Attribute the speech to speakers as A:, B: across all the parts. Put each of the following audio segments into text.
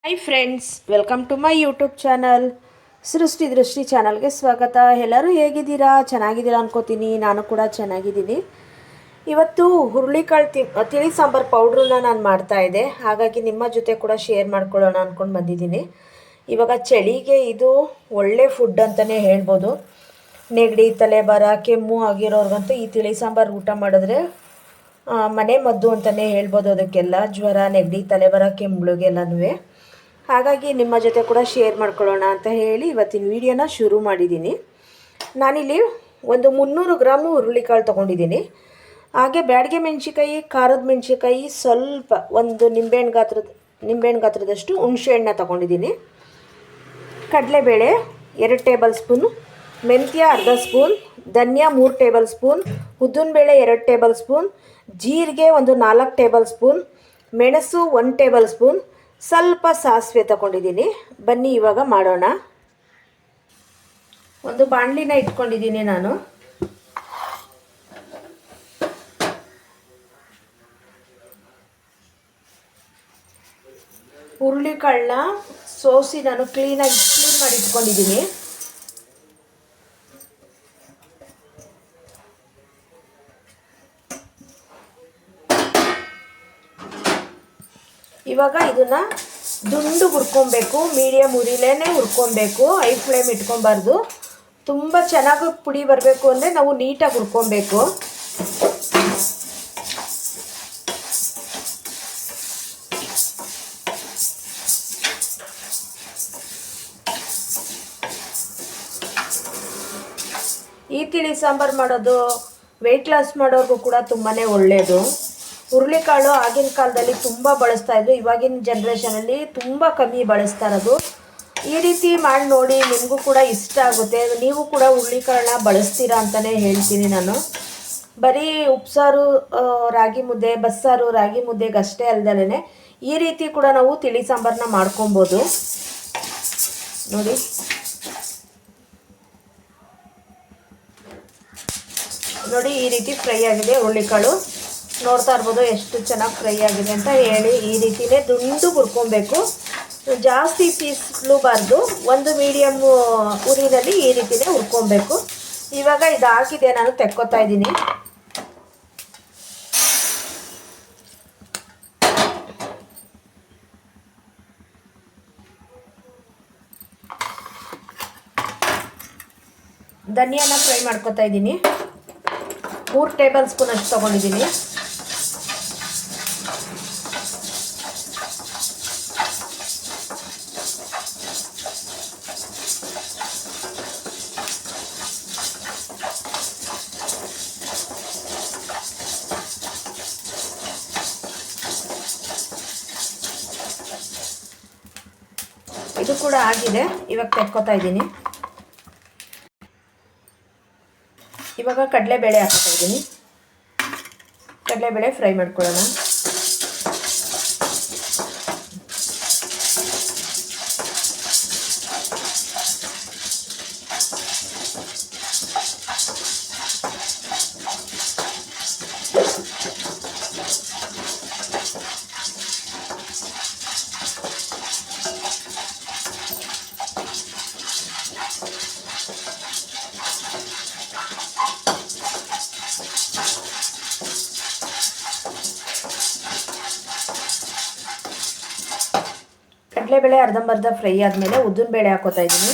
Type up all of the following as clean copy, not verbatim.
A: Hi friends, welcome to my YouTube channel. Srishti Drishti ಚಾನಲ್ಗೆ ಸ್ವಾಗತ. ಎಲ್ಲರೂ ಹೇಗಿದ್ದೀರಾ? ಚೆನ್ನಾಗಿದ್ದೀರಾ ಅನ್ಕೋತೀನಿ. ನಾನು ಕೂಡ ಚೆನ್ನಾಗಿದ್ದೀನಿ. ಇವತ್ತು ಹುರುಳಿಕಾಳು ತಿಳಿ ಸಾಂಬಾರು ಪೌಡ್ರನ್ನ ನಾನು ಮಾಡ್ತಾಯಿದ್ದೆ, ಹಾಗಾಗಿ ನಿಮ್ಮ ಜೊತೆ ಕೂಡ ಶೇರ್ ಮಾಡ್ಕೊಳ್ಳೋಣ ಅಂದ್ಕೊಂಡು ಬಂದಿದ್ದೀನಿ. ಇವಾಗ ಚಳಿಗೆ ಇದು ಒಳ್ಳೆ ಫುಡ್ ಅಂತಲೇ ಹೇಳ್ಬೋದು. ನೆಗಡಿ, ತಲೆಬಾರ, ಕೆಮ್ಮು ಆಗಿರೋರ್ಗಂತೂ ಈ ತಿಳಿ ಸಾಂಬಾರು ಊಟ ಮಾಡಿದ್ರೆ ಮನೆ ಮದ್ದು ಅಂತಲೇ ಹೇಳ್ಬೋದು. ಅದಕ್ಕೆಲ್ಲ ಜ್ವರ, ನೆಗಡಿ, ತಲೆಬಾರ, ಕೆಮ್ಮುಗಳಿಗೆಲ್ಲನೂ. ಹಾಗಾಗಿ ನಿಮ್ಮ ಜೊತೆ ಕೂಡ ಶೇರ್ ಮಾಡ್ಕೊಳ್ಳೋಣ ಅಂತ ಹೇಳಿ ಇವತ್ತಿನ ವಿಡಿಯೋನ ಶುರು ಮಾಡಿದ್ದೀನಿ. ನಾನಿಲ್ಲಿ ಒಂದು 300 ಗ್ರಾಮು ಹುರುಳಿಕಾಳು ತೊಗೊಂಡಿದ್ದೀನಿ. ಹಾಗೆ ಬ್ಯಾಡಗೆ ಮೆಣಸಿಕಾಯಿ, ಖಾರದ ಮೆಣಸಿಕಾಯಿ, ಸ್ವಲ್ಪ ಒಂದು ನಿಂಬೆಹಣ್ಣು ಗಾತ್ರದಷ್ಟು ಹುಣಸೆಹಣ್ಣನ್ನ ತೊಗೊಂಡಿದ್ದೀನಿ. ಕಡಲೆಬೇಳೆ 2 ಟೇಬಲ್ ಸ್ಪೂನು, ಮೆಂತ್ಯ ಅರ್ಧ ಸ್ಪೂನ್, ಧನಿಯಾ 3 ಟೇಬಲ್ ಸ್ಪೂನ್, ಉದ್ದಿನಬೇಳೆ 2 ಟೇಬಲ್ ಸ್ಪೂನ್, ಜೀರಿಗೆ ಒಂದು 4 ಟೇಬಲ್ ಸ್ಪೂನ್, ಮೆಣಸು 1 ಟೇಬಲ್ ಸ್ಪೂನ್, ಸ್ವಲ್ಪ ಸಾಸಿವೆ ತಗೊಂಡಿದ್ದೀನಿ. ಬನ್ನಿ ಇವಾಗ ಮಾಡೋಣ. ಒಂದು ಬಾಣಲಿನ ಇಟ್ಕೊಂಡಿದ್ದೀನಿ ನಾನು. ಹುರುಳಿಕಾಳನ್ನ ಸೋಸಿ ನಾನು ಕ್ಲೀನ್ ಮಾಡಿ ಇಟ್ಕೊಂಡಿದ್ದೀನಿ. ಇವಾಗ ಇದನ್ನು ದುಂಡು ಹುರ್ಕೊಬೇಕು. ಮೀಡಿಯಮ್ ಉರಿಲೇನೆ ಹುರ್ಕೊಬೇಕು, ಹೈ ಫ್ಲೇಮ್ ಇಟ್ಕೊಬಾರ್ದು. ತುಂಬ ಚೆನ್ನಾಗಿ ಪುಡಿ ಬರಬೇಕು ಅಂದರೆ ನಾವು ನೀಟಾಗಿ ಹುರ್ಕೊಬೇಕು. ಈ ತಿಳಿ ಸಾಂಬಾರು ಮಾಡೋದು ವೆಯ್ಟ್ ಲಾಸ್ ಮಾಡೋರ್ಗೂ ಕೂಡ ತುಂಬಾ ಒಳ್ಳೆಯದು. ಹುರುಳಿಕಾಳು ಆಗಿನ ಕಾಲದಲ್ಲಿ ತುಂಬ ಬಳಸ್ತಾ ಇದ್ರು, ಇವಾಗಿನ ಜನ್ರೇಷನಲ್ಲಿ ತುಂಬ ಕಮ್ಮಿ ಬಳಸ್ತಾ ಇರೋದು. ಈ ರೀತಿ ಮಾಡಿ ನೋಡಿ, ನಿಮಗೂ ಕೂಡ ಇಷ್ಟ ಆಗುತ್ತೆ. ನೀವು ಕೂಡ ಹುರುಳಿಕಾಳನ್ನ ಬಳಸ್ತೀರಾ ಅಂತಲೇ ಹೇಳ್ತೀನಿ ನಾನು. ಬರೀ ಉಪ್ಸಾರು, ರಾಗಿ ಮುದ್ದೆ, ಬಸ್ಸಾರು, ರಾಗಿ ಮುದ್ದೆಗೆ ಅಷ್ಟೇ ಅಲ್ದಲೇ ಈ ರೀತಿ ಕೂಡ ನಾವು ತಿಳಿ ಸಾಂಬಾರನ್ನ ಮಾಡ್ಕೊಬೋದು. ನೋಡಿ ಈ ರೀತಿ ಫ್ರೈ ಆಗಿದೆ ಹುರುಳಿಕಾಳು. ನೋಡ್ತಾ ಇರ್ಬೋದು ಎಷ್ಟು ಚೆನ್ನಾಗಿ ಫ್ರೈ ಆಗಿದೆ ಅಂತ ಹೇಳಿ. ಈ ರೀತಿಯೇ ದುಂಡು ಹುರ್ಕೊಬೇಕು, ಜಾಸ್ತಿ ಪೀಸ್ಲೂಬಾರ್ದು. ಒಂದು ಮೀಡಿಯಮ್ ಉರಿನಲ್ಲಿ ಈ ರೀತಿಯೇ ಹುರ್ಕೊಬೇಕು. ಇವಾಗ ಇದಾಗಿದೆ, ನಾನು ತೆಕ್ಕೋತಾ ಇದ್ದೀನಿ. ಧನಿಯಾನ ಫ್ರೈ ಮಾಡ್ಕೊತಾ ಇದ್ದೀನಿ. 3 ಟೇಬಲ್ ಸ್ಪೂನ್ ಅಷ್ಟು ತೊಗೊಂಡಿದ್ದೀನಿ. ಇದು ಕೂಡ ಆಗಿದೆ, ಇವಾಗ ತೆಕ್ಕೋತಾ ಇದ್ದೀನಿ. ಇವಾಗ ಕಡಲೆಬೇಳೆ ಹಾಕ್ತಾ ಇದ್ದೀನಿ. ಕಡಲೆಬೇಳೆ ಫ್ರೈ ಮಾಡ್ಕೊಳ್ಳೋಣ. ಕಡಲೆಬೇಳೆ ಅರ್ಧಂಬರ್ಧ ಫ್ರೈ ಆದಮೇಲೆ ಉದ್ದಿನಬೇಳೆ ಹಾಕೋತಾ ಇದ್ದೀನಿ.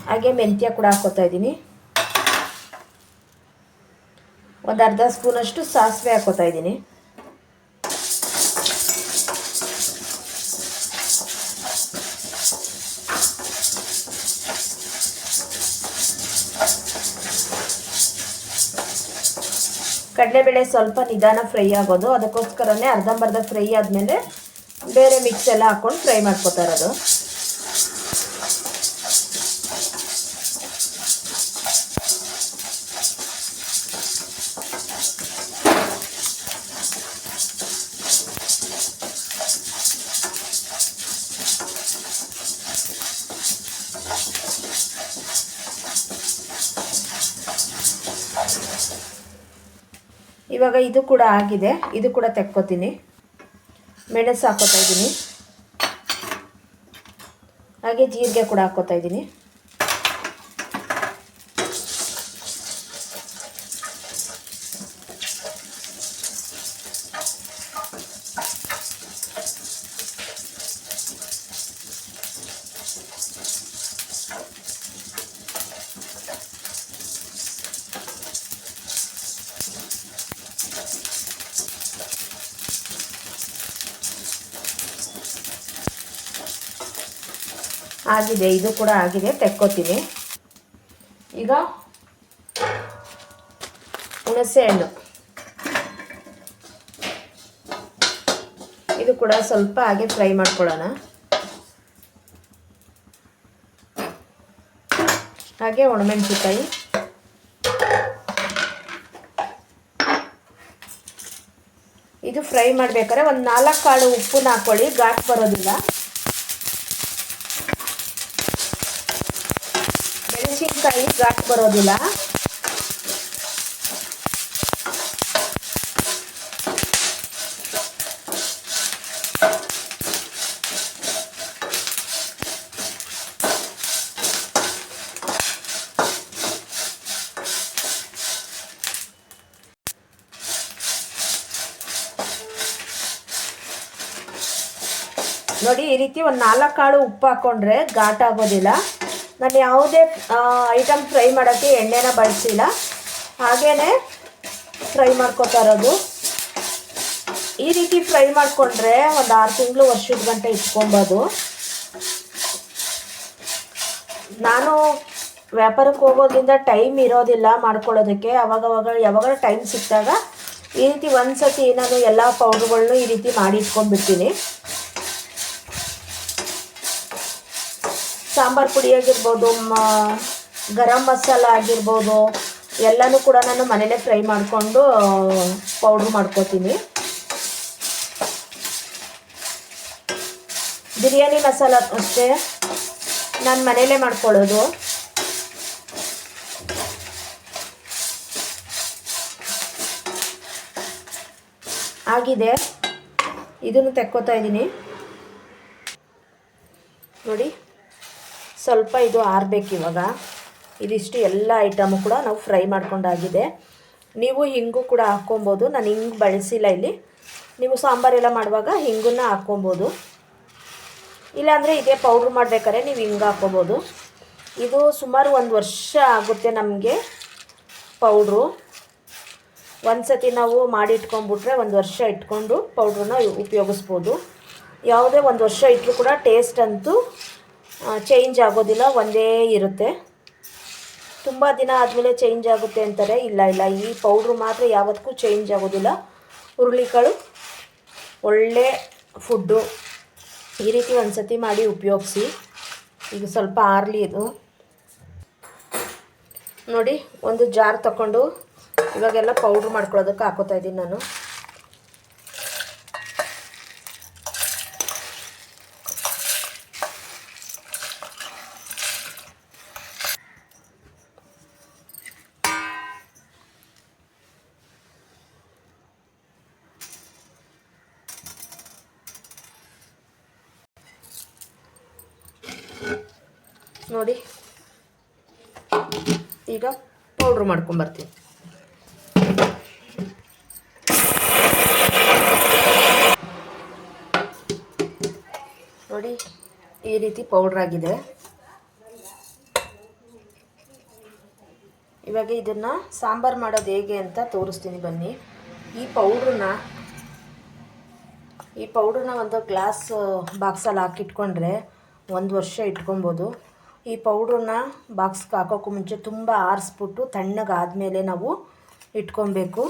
A: ಹಾಗೆ ಮೆಂತ್ಯ ಕೂಡ ಹಾಕೋತಾ ಇದ್ದೀನಿ. ಒಂದು ಅರ್ಧ ಸ್ಪೂನಷ್ಟು ಸಾಸಿವೆ ಹಾಕೋತಾ ಇದ್ದೀನಿ. ಕಡಲೆಬೇಳೆ ಸ್ವಲ್ಪ ನಿಧಾನ ಫ್ರೈ ಆಗೋದು, ಅದಕ್ಕೋಸ್ಕರನೇ ಅರ್ಧಂಬರ್ಧ ಫ್ರೈ ಆದಮೇಲೆ ಬೇರೆ ಮಿಕ್ಸ್ ಎಲ್ಲ ಹಾಕ್ಕೊಂಡು ಫ್ರೈ ಮಾಡ್ಕೊತಾ ಇರೋದು. ಇವಾಗ ಇದು ಕೂಡ ಆಗಿದೆ, ಇದು ಕೂಡ ತೆಕ್ಕೋತೀನಿ. ಮೆಣಸು ಹಾಕೋತಾ ಇದ್ದೀನಿ, ಹಾಗೆ ಜೀರಿಗೆ ಕೂಡ ಹಾಕೋತಾ ಇದ್ದೀನಿ. ಆಗಿದೆ, ಇದು ಕೂಡ ಆಗಿದೆ, ತೆಕ್ಕೋತೀನಿ. ಈಗ ಹುಣಸೆ ಹಣ್ಣು, ಇದು ಕೂಡ ಸ್ವಲ್ಪ ಹಾಗೆ ಫ್ರೈ ಮಾಡ್ಕೊಳ್ಳೋಣ. ಹಾಗೆ ಒಣಮೆಣಸಿನಕಾಯಿ, ಇದು ಫ್ರೈ ಮಾಡಬೇಕಾದ್ರೆ ಒಂದು 4 ಕಾಳು ಉಪ್ಪನ್ನ ಹಾಕ್ಕೊಳ್ಳಿ, ಘಾಟ್ ಬರೋದಿಲ್ಲ. ಮೆಣಸಿನಕಾಯಿ ಘಾಟ್ ಬರೋದಿಲ್ಲ. ನೋಡಿ, ಈ ರೀತಿ ಒಂದು 4 ಕಾಳು ಉಪ್ಪು ಹಾಕ್ಕೊಂಡ್ರೆ ಘಾಟ್ ಆಗೋದಿಲ್ಲ. ನಾನು ಯಾವುದೇ ಐಟಮ್ ಫ್ರೈ ಮಾಡೋಕ್ಕೆ ಎಣ್ಣೆನ ಬಳಸಿಲ್ಲ, ಹಾಗೇ ಫ್ರೈ ಮಾಡ್ಕೊತಾ ಇರೋದು. ಈ ರೀತಿ ಫ್ರೈ ಮಾಡಿಕೊಂಡ್ರೆ ಒಂದು 6 ತಿಂಗಳು ವರ್ಷದ ಗಂಟೆ ಇಟ್ಕೊಬೋದು. ನಾನು ವ್ಯಾಪಾರಕ್ಕೆ ಹೋಗೋದ್ರಿಂದ ಟೈಮ್ ಇರೋದಿಲ್ಲ ಮಾಡ್ಕೊಳ್ಳೋದಕ್ಕೆ. ಯಾವಾಗ ಟೈಮ್ ಸಿಕ್ಕಿದಾಗ ಈ ರೀತಿ ಒಂದು ಸತಿ ನಾನು ಎಲ್ಲ ಪೌಡ್ರುಗಳನ್ನೂ ಈ ರೀತಿ ಮಾಡಿ ಇಟ್ಕೊಂಡ್ಬಿಡ್ತೀನಿ. ಸಾಂಬಾರು ಪುಡಿ ಆಗಿರ್ಬೋದು, ಗರಂ ಮಸಾಲ ಆಗಿರ್ಬೋದು, ಎಲ್ಲನೂ ಕೂಡ ನಾನು ಮನೇಲೇ ಫ್ರೈ ಮಾಡಿಕೊಂಡು ಪೌಡ್ರ್ ಮಾಡ್ಕೋತೀನಿ. ಬಿರಿಯಾನಿ ಮಸಾಲ ಅಷ್ಟೇ ನಾನು ಮನೇಲೇ ಮಾಡ್ಕೊಳ್ಳೋದು. ಆಗಿದೆ, ಇದನ್ನು ತೆಕ್ಕೋತಾ ಇದ್ದೀನಿ. ನೋಡಿ, ಸ್ವಲ್ಪ ಇದು ಆರಬೇಕು. ಇವಾಗ ಇದಿಷ್ಟು ಎಲ್ಲ ಐಟಮು ಕೂಡ ನಾವು ಫ್ರೈ ಮಾಡ್ಕೊಂಡಾಗಿದೆ. ನೀವು ಹಿಂಗು ಕೂಡ ಹಾಕ್ಕೊಬೋದು. ನಾನು ಹಿಂಗೆ ಬಳಸಿಲ್ಲ ಇಲ್ಲಿ. ನೀವು ಸಾಂಬಾರೆಲ್ಲ ಮಾಡುವಾಗ ಹಿಂಗನ್ನ ಹಾಕ್ಕೊಬೋದು, ಇಲ್ಲಾಂದರೆ ಇದೇ ಪೌಡ್ರ್ ಮಾಡಬೇಕಾದ್ರೆ ನೀವು ಹಿಂಗೆ ಹಾಕ್ಕೊಬೋದು. ಇದು ಸುಮಾರು 1 ವರ್ಷ ಆಗುತ್ತೆ ನಮಗೆ ಪೌಡ್ರು. ಒಂದು ಸತಿ ನಾವು ಮಾಡಿ ಇಟ್ಕೊಂಡ್ಬಿಟ್ರೆ 1 ವರ್ಷ ಇಟ್ಕೊಂಡು ಪೌಡ್ರನ್ನ ಉಪಯೋಗಿಸ್ಬೋದು. ಯಾವುದೇ 1 ವರ್ಷ ಇಟ್ಟರೂ ಕೂಡ ಟೇಸ್ಟ್ ಅಂತೂ ಚೇಂಜ್ ಆಗೋದಿಲ್ಲ, ಒಂದೇ ಇರುತ್ತೆ. ತುಂಬ ದಿನ ಆದಮೇಲೆ ಚೇಂಜ್ ಆಗುತ್ತೆ ಅಂತಾರೆ, ಇಲ್ಲ, ಈ ಪೌಡ್ರು ಮಾತ್ರ ಯಾವತ್ತೂ ಚೇಂಜ್ ಆಗೋದಿಲ್ಲ. ಹುರುಳಿಕಾಳು ಒಳ್ಳೆ ಫುಡ್ಡು. ಈ ರೀತಿ ಒಂದು ಸತಿ ಮಾಡಿ ಉಪಯೋಗಿಸಿ. ಈಗ ಸ್ವಲ್ಪ ಆರಲಿ ಇದು. ನೋಡಿ, ಒಂದು ಜಾರ್ ತಗೊಂಡು ಇವಾಗೆಲ್ಲ ಪೌಡ್ರ್ ಮಾಡ್ಕೊಳ್ಳೋದಕ್ಕೆ ಹಾಕೋತಾ ಇದ್ದೀನಿ ನಾನು. ನೋಡಿ, ಈಗ ಪೌಡ್ರ್ ಮಾಡ್ಕೊಂಬರ್ತೀನಿ. ನೋಡಿ, ಈ ರೀತಿ ಪೌಡ್ರ್ ಆಗಿದೆ. ಇವಾಗ ಇದನ್ನು ಸಾಂಬಾರು ಮಾಡೋದು ಹೇಗೆ ಅಂತ ತೋರಿಸ್ತೀನಿ ಬನ್ನಿ. ಈ ಪೌಡ್ರನ್ನ ಒಂದು ಗ್ಲಾಸ್ ಬಾಕ್ಸಲ್ಲಿ ಹಾಕಿಟ್ಕೊಂಡ್ರೆ 1 ವರ್ಷ ಇಟ್ಕೊಬೋದು. ಈ ಪೌಡ್ರನ್ನ ಬಾಕ್ಸ್ಗೆ ಹಾಕೋಕ್ಕೂ ಮುಂಚೆ ತುಂಬ ಆರಿಸ್ಬಿಟ್ಟು ತಣ್ಣಗಾದಮೇಲೆ ನಾವು ಇಟ್ಕೊಬೇಕು.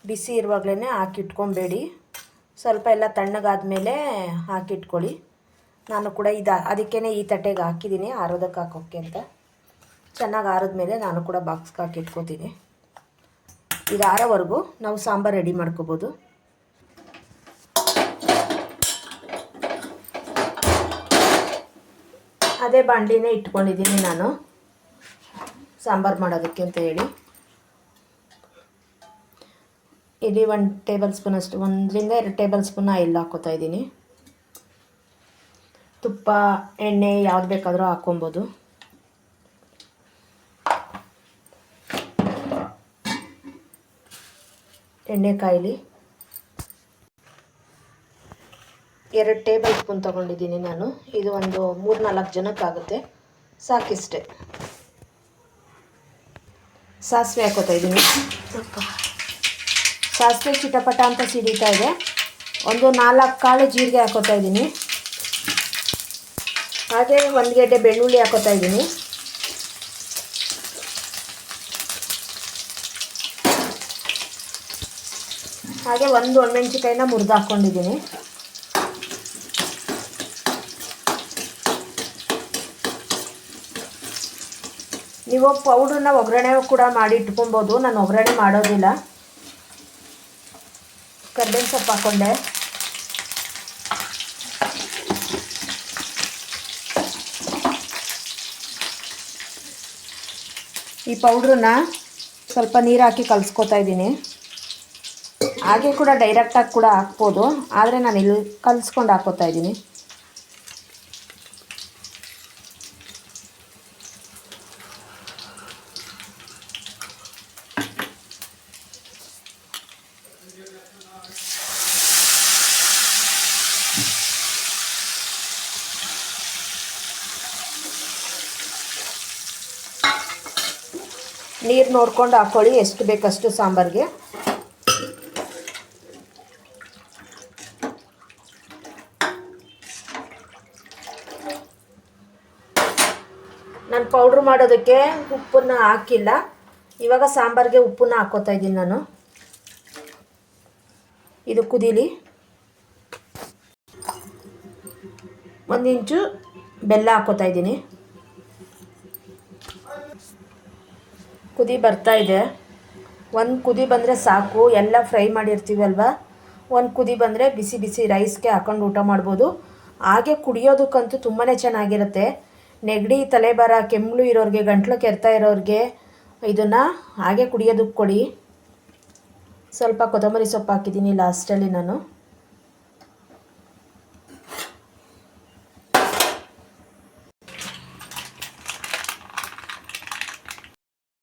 A: ಬಿಸಿ ಇರುವಾಗಲೇ ಹಾಕಿಟ್ಕೊಬೇಡಿ, ಸ್ವಲ್ಪ ಎಲ್ಲ ತಣ್ಣಗಾದಮೇಲೆ ಹಾಕಿಟ್ಕೊಳ್ಳಿ. ನಾನು ಕೂಡ ಅದಕ್ಕೇ ಈ ತಟ್ಟೆಗೆ ಹಾಕಿದ್ದೀನಿ, ಆರೋದಕ್ಕೆ ಹಾಕೋಕ್ಕೆ ಅಂತ. ಚೆನ್ನಾಗಿ ಆರಿದ್ಮೇಲೆ ನಾನು ಕೂಡ ಬಾಕ್ಸ್ಗೆ ಹಾಕಿಟ್ಕೋತೀನಿ. ಇದು ಆರೋವರೆಗೂ ನಾವು ಸಾಂಬಾರು ರೆಡಿ ಮಾಡ್ಕೋಬೋದು. ಅದೇ ಬಾಣಲಿನೇ ಇಟ್ಕೊಂಡಿದ್ದೀನಿ ನಾನು ಸಾಂಬಾರು ಮಾಡೋದಕ್ಕೆ ಅಂತ ಹೇಳಿ. ಇಲ್ಲಿ 1 ಟೇಬಲ್ ಸ್ಪೂನ್ ಅಷ್ಟು, 1 ರಿಂದ 2 ಟೇಬಲ್ ಸ್ಪೂನ್ ಆಯಿಲ್ ಹಾಕೋತಾ ಇದ್ದೀನಿ. ತುಪ್ಪ ಎಣ್ಣೆ ಯಾವ್ದು ಬೇಕಾದರೂ ಹಾಕೊಬೋದು. ಎಣ್ಣೆ ಕಾಯಿಲಿ. 2 ಟೇಬಲ್ ಸ್ಪೂನ್ ತೊಗೊಂಡಿದ್ದೀನಿ ನಾನು. ಇದು ಒಂದು 3-4 ಜನಕ್ಕಾಗುತ್ತೆ, ಸಾಕಿಷ್ಟೆ. ಸಾಸಿವೆ ಹಾಕೋತಾ ಇದ್ದೀನಿ. ಸಾಸಿವೆ ಚಿಟಪಟ ಅಂತ ಸಿಡಿತಾ ಇದೆ. ಒಂದು 4 ಕಾಳು ಜೀರಿಗೆ ಹಾಕೋತಾ ಇದ್ದೀನಿ. ಹಾಗೆ 1 ಗೆಡ್ಡೆ ಬೆಳ್ಳುಳ್ಳಿ ಹಾಕೋತಾ ಇದ್ದೀನಿ. ಹಾಗೆ 1 ಒಣಮೆಣಸಿಕಾಯಿನ ಮುರಿದು ಹಾಕ್ಕೊಂಡಿದ್ದೀನಿ. ನೀವು ಪೌಡ್ರನ್ನ ಒಗ್ಗರಣೆ ಕೂಡ ಮಾಡಿ ಇಟ್ಕೊಬೋದು. ನಾನು ಒಗ್ಗರಣೆ ಮಾಡೋದಿಲ್ಲ. ಕರ್ಬೇವಿನ ಸೊಪ್ಪು ಹಾಕ್ಕೊಂಡೆ. ಈ ಪೌಡ್ರನ್ನ ಸ್ವಲ್ಪ ನೀರು ಹಾಕಿ ಕಲಿಸ್ಕೊತಾ ಇದ್ದೀನಿ. ಹಾಗೆ ಕೂಡ ಡೈರೆಕ್ಟಾಗಿ ಕೂಡ ಹಾಕ್ಬೋದು, ಆದರೆ ನಾನು ಇಲ್ಲಿ ಕಲಿಸ್ಕೊಂಡು ಹಾಕ್ಕೋತಾ ಇದ್ದೀನಿ. ನೀರು ನೋಡ್ಕೊಂಡು ಹಾಕ್ಕೊಳ್ಳಿ, ಎಷ್ಟು ಬೇಕಷ್ಟು ಸಾಂಬಾರಿಗೆ. ನಾನು ಪೌಡ್ರ್ ಮಾಡೋದಕ್ಕೆ ಉಪ್ಪನ್ನು ಹಾಕಿಲ್ಲ. ಇವಾಗ ಸಾಂಬಾರಿಗೆ ಉಪ್ಪನ್ನು ಹಾಕ್ಕೋತಾ ಇದ್ದೀನಿ ನಾನು. ಇದು ಕುದೀಲಿ. 1 ಇಂಚು ಬೆಲ್ಲ ಹಾಕ್ಕೋತಾ ಇದ್ದೀನಿ. ಕುದಿ ಬರ್ತಾ ಇದೆ. 1 ಕುದಿ ಬಂದರೆ ಸಾಕು. ಎಲ್ಲ ಫ್ರೈ ಮಾಡಿರ್ತೀವಲ್ವ, 1 ಕುದಿ ಬಂದರೆ ಬಿಸಿ ಬಿಸಿ ರೈಸ್ಗೆ ಹಾಕೊಂಡು ಊಟ ಮಾಡ್ಬೋದು. ಹಾಗೆ ಕುಡಿಯೋದಕ್ಕಂತೂ ತುಂಬಾ ಚೆನ್ನಾಗಿರುತ್ತೆ. ನೆಗಡಿ, ತಲೆಬಾರ, ಕೆಮ್ಮು ಇರೋರಿಗೆ, ಗಂಟ್ಲು ಕೆರ್ತಾ ಇರೋರಿಗೆ ಇದನ್ನು ಹಾಗೆ ಕುಡಿಯೋದಕ್ಕೆ ಕೊಡಿ. ಸ್ವಲ್ಪ ಕೊತ್ತಂಬರಿ ಸೊಪ್ಪು ಹಾಕಿದ್ದೀನಿ ಲಾಸ್ಟಲ್ಲಿ ನಾನು.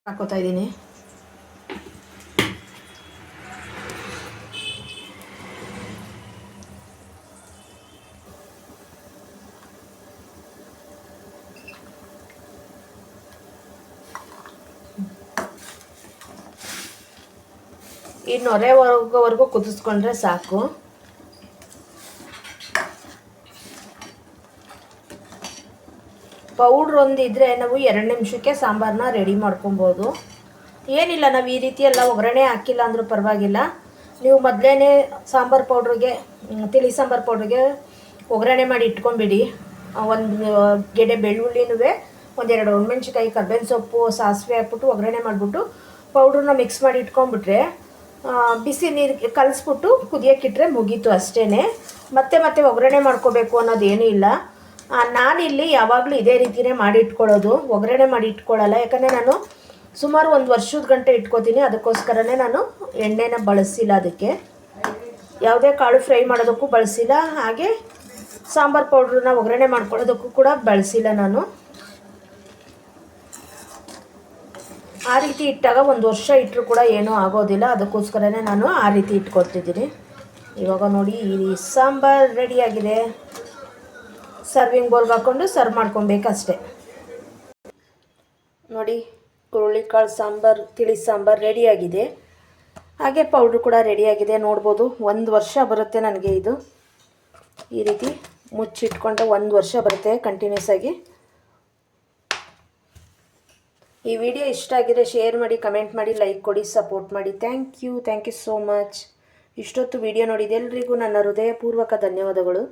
A: ಹಾಕೋತಾ ಇದ್ದೀನಿ. ಈ ನೊರೆ ಹೋಗೋವರೆಗೂ ಕುದಿಸ್ಕೊಂಡ್ರೆ ಸಾಕು. ಪೌಡ್ರ್ ಒಂದಿದ್ರೆ ನಾವು 2 ನಿಮಿಷಕ್ಕೆ ಸಾಂಬಾರನ್ನ ರೆಡಿ ಮಾಡ್ಕೊಬೋದು. ಏನಿಲ್ಲ, ನಾವು ಈ ರೀತಿ ಎಲ್ಲ ಒಗ್ಗರಣೆ ಹಾಕಿಲ್ಲ ಅಂದರೂ ಪರವಾಗಿಲ್ಲ. ನೀವು ಮೊದಲೇ ಸಾಂಬಾರು ಪೌಡ್ರಿಗೆ, ತಿಳಿ ಸಾಂಬಾರು ಪೌಡ್ರಿಗೆ ಒಗ್ಗರಣೆ ಮಾಡಿ ಇಟ್ಕೊಂಬಿಡಿ. 1 ಗೆಡ್ಡೆ ಬೆಳ್ಳುಳ್ಳಿನೂ, 1-2 ಒಣಮೆಣ್ಸಿಕಾಯಿ, ಕರ್ಬೇವಿನ ಸೊಪ್ಪು, ಸಾಸಿವೆ ಹಾಕ್ಬಿಟ್ಟು ಒಗ್ಗರಣೆ ಮಾಡಿಬಿಟ್ಟು ಪೌಡ್ರನ್ನ ಮಿಕ್ಸ್ ಮಾಡಿ ಇಟ್ಕೊಂಡ್ಬಿಟ್ರೆ, ಬಿಸಿ ನೀರು ಕಲಿಸ್ಬಿಟ್ಟು ಕುದಿಯೋಕ್ಕಿಟ್ರೆ ಮುಗೀತು ಅಷ್ಟೇ. ಮತ್ತೆ ಒಗ್ಗರಣೆ ಮಾಡ್ಕೋಬೇಕು ಅನ್ನೋದೇನೂ ಇಲ್ಲ. ನಾನಿಲ್ಲಿ ಯಾವಾಗಲೂ ಇದೇ ರೀತಿಯೇ ಮಾಡಿ ಇಟ್ಕೊಳ್ಳೋದು, ಒಗ್ಗರಣೆ ಮಾಡಿ ಇಟ್ಕೊಳ್ಳಲ್ಲ. ಯಾಕಂದರೆ ನಾನು ಸುಮಾರು 1 ವರ್ಷದ ಗಂಟೆ ಇಟ್ಕೋತೀನಿ. ಅದಕ್ಕೋಸ್ಕರನೇ ನಾನು ಎಣ್ಣೆನ ಬಳಸಿಲ್ಲ. ಅದಕ್ಕೆ ಯಾವುದೇ ಕಾಳು ಫ್ರೈ ಮಾಡೋದಕ್ಕೂ ಬಳಸಿಲ್ಲ. ಹಾಗೆ ಸಾಂಬಾರು ಪೌಡ್ರನ್ನ ಒಗ್ಗರಣೆ ಮಾಡ್ಕೊಳ್ಳೋದಕ್ಕೂ ಕೂಡ ಬಳಸಿಲ್ಲ ನಾನು. ಆ ರೀತಿ ಇಟ್ಟಾಗ 1 ವರ್ಷ ಇಟ್ಟರೂ ಕೂಡ ಏನೂ ಆಗೋದಿಲ್ಲ. ಅದಕ್ಕೋಸ್ಕರನೇ ನಾನು ಆ ರೀತಿ ಇಟ್ಕೊತಿದ್ದೀನಿ. ಇವಾಗ ನೋಡಿ, ಈ ಸಾಂಬಾರು ರೆಡಿಯಾಗಿದೆ. ಸರ್ವಿಂಗ್ ಬೌಲ್ಗೆ ಹಾಕ್ಕೊಂಡು ಸರ್ವ್ ಮಾಡ್ಕೊಬೇಕಷ್ಟೆ. ನೋಡಿ, ಹುರುಳಿಕಾಳು ಸಾಂಬಾರು, ತಿಳಿ ಸಾಂಬಾರು ರೆಡಿಯಾಗಿದೆ. ಹಾಗೆ ಪೌಡ್ರು ಕೂಡ ರೆಡಿಯಾಗಿದೆ. ನೋಡ್ಬೋದು, 1 ವರ್ಷ ಬರುತ್ತೆ ನನಗೆ ಇದು. ಈ ರೀತಿ ಮುಚ್ಚಿಟ್ಕೊಂಡ್ರೆ 1 ವರ್ಷ ಬರುತ್ತೆ ಕಂಟಿನ್ಯೂಸ್ ಆಗಿ. ಈ ವಿಡಿಯೋ ಇಷ್ಟ ಆಗಿದ್ರೆ ಶೇರ್ ಮಾಡಿ, ಕಮೆಂಟ್ ಮಾಡಿ, ಲೈಕ್ ಕೊಡಿ, ಸಪೋರ್ಟ್ ಮಾಡಿ. Thank you so much. ಇಷ್ಟೊತ್ತು ವಿಡಿಯೋ ನೋಡಿದ ಎಲ್ರಿಗೂ ನನ್ನ ಹೃದಯಪೂರ್ವಕ ಧನ್ಯವಾದಗಳು.